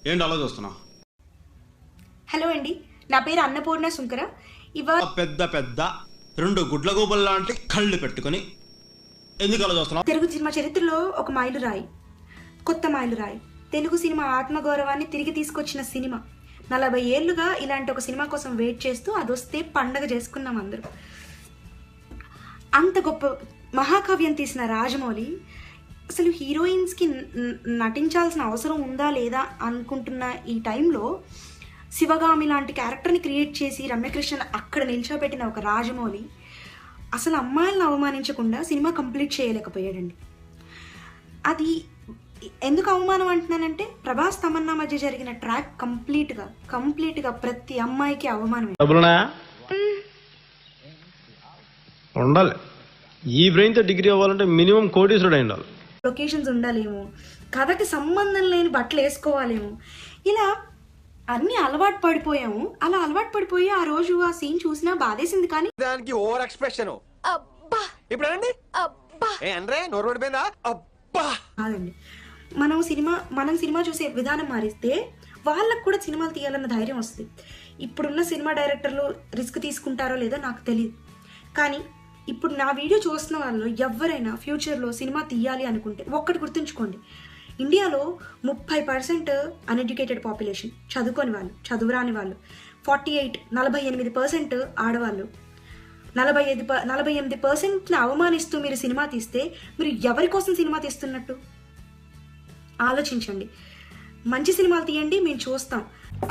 ఏంటి అలా చూస్తున్నావు? హలో అండి, నా పేరు అన్నపూర్ణ సుంకర. ఇవాళ పెద్ద పెద్ద 2 గుడ్ల గోబుల్ లాంటి కళ్ళు పెట్టుకుని ఎందుకు అలా చూస్తున్నావు? తెలుగు సినిమా చరిత్రలో ఒక మైలురాయి, కొత్త మైలురాయి. తెలుగు సినిమా ఆత్మగౌరవాన్ని తిరిగి తీసుకొచ్చిన సినిమా. 40 ఏళ్లుగా ఇలాంటి ఒక సినిమా కోసం వెయిట్ చేస్తూ అదొస్తే పండగ చేసుకున్నాం అందరూ. అంత గొప్ప మహాకావ్యం తీసిన రాజమౌళి అసలు హీరోయిన్స్కి నటించాల్సిన అవసరం ఉందా లేదా అనుకుంటున్న ఈ టైంలో శివగామి లాంటి క్యారెక్టర్ని క్రియేట్ చేసి రమ్యకృష్ణన్ అక్కడ నిల్చోబెట్టిన ఒక రాజమౌళి అసలు అమ్మాయిలను అవమానించకుండా సినిమా కంప్లీట్ చేయలేకపోయాడండి. అది ఎందుకు అవమానం అంటున్నానంటే ప్రభాస్ తమన్నా మధ్య జరిగిన ట్రాక్ కంప్లీట్గా ప్రతి అమ్మాయికి అవమానమే. ఉండాలి. ఈ బ్రెయిన్తో డిగ్రీ అవ్వాలంటే మినిమం కోటీశ్వరుడు అయి ఉండాలి. లొకేషన్స్ ఉండాలేమో, కథకి సంబంధం లేని బట్టలు వేసుకోవాలేమో, ఇలా అన్ని అలవాటు పడిపోయాము. అలా అలవాటు పడిపోయి ఆ రోజు ఆ సీన్ చూసినా బాధేసింది. కానీ దానికి ఓవర్ ఎక్స్ప్రెషన్ ఇప్పుడు కాదండి, మనం సినిమా చూసే విధానం మారిస్తే వాళ్ళకు కూడా సినిమాలు తీయాలన్న ధైర్యం వస్తుంది. ఇప్పుడున్న సినిమా డైరెక్టర్లు రిస్క్ తీసుకుంటారో లేదో నాకు తెలియదు, కానీ ఇప్పుడు నా వీడియో చూస్తున్న వాళ్ళు ఎవరైనా ఫ్యూచర్లో సినిమా తీయాలి అనుకుంటే ఒక్కటి గుర్తుంచుకోండి, ఇండియాలో 30% అన్ఎడ్యుకేటెడ్ పాపులేషన్, చదువుకోని వాళ్ళు, చదువురాని వాళ్ళు, 48% ఆడవాళ్ళు, 48%ని అవమానిస్తూ మీరు సినిమా తీస్తే మీరు ఎవరి కోసం సినిమా తీస్తున్నట్టు ఆలోచించండి. మంచి సినిమాలు తీయండి, మేము చూస్తాం.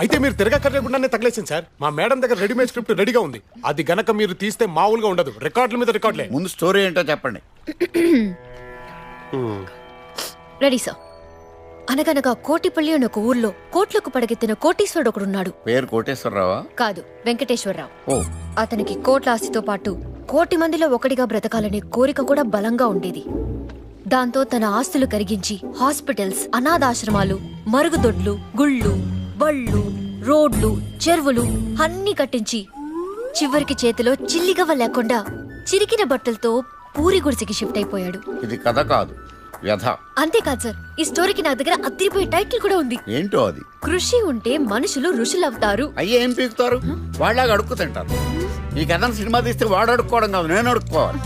అయితే మీరు తిరగక్కర్లేకుండానే తగలేసింది సార్. మా మేడం దగ్గర రెడీమేడ్ స్క్రిప్ట్ రెడీగా ఉంది. అది గనక మీరు తీస్తే మామూలుగా ఉండదు, రికార్డుల మీద రికార్డులే. ముందు స్టోరీ ఏంటో చెప్పండి. Ready sir. అనగనగా కోటిపల్లి అని ఒక ఊర్లో కోట్లకు పడగెత్తిన కోటీశ్వరుడు ఒకడున్నాడు. పేరు కోటేశ్వరరావా? కాదు, వెంకటేశ్వరరావు. ఓ. అతనికి కోట్ల ఆస్తితో పాటు కోటి మందిలో ఒకటిగా బ్రతకాలనే కోరిక కూడా బలంగా ఉండేది. దాంతో తన ఆస్తులు కరిగించి హాస్పిటల్స్, అనాథాశ్రమాలు, మరుగుదొడ్లు, గుళ్ళు, బళ్ళు, రోడ్లు, చెరువులు అన్నీ కట్టించి చివరికి చేతిలో చిల్లిగవ్వ లేకుండా చిరికిన బట్టలతో పూరి గుడిసెకి షిఫ్ట్ అయిపోయాడు. ఇది కథ కాదు, వ్యధ. అంతేకాదు సార్, ఈ స్టోరీకి నా దగ్గర అదిరిపోయే టైటిల్ కూడా ఉంది. ఏంటో అది? కృషి ఉంటే మనుషులు ఋషులవుతారు. అయ్యే ఏం పీకుతారు? వాళ్ళలాగా అడుక్కు తింటారు. ఈ కథను సినిమా తీస్తే వాడు అడుక్కోవడం కాదు, నేను అడుక్కోవాలి.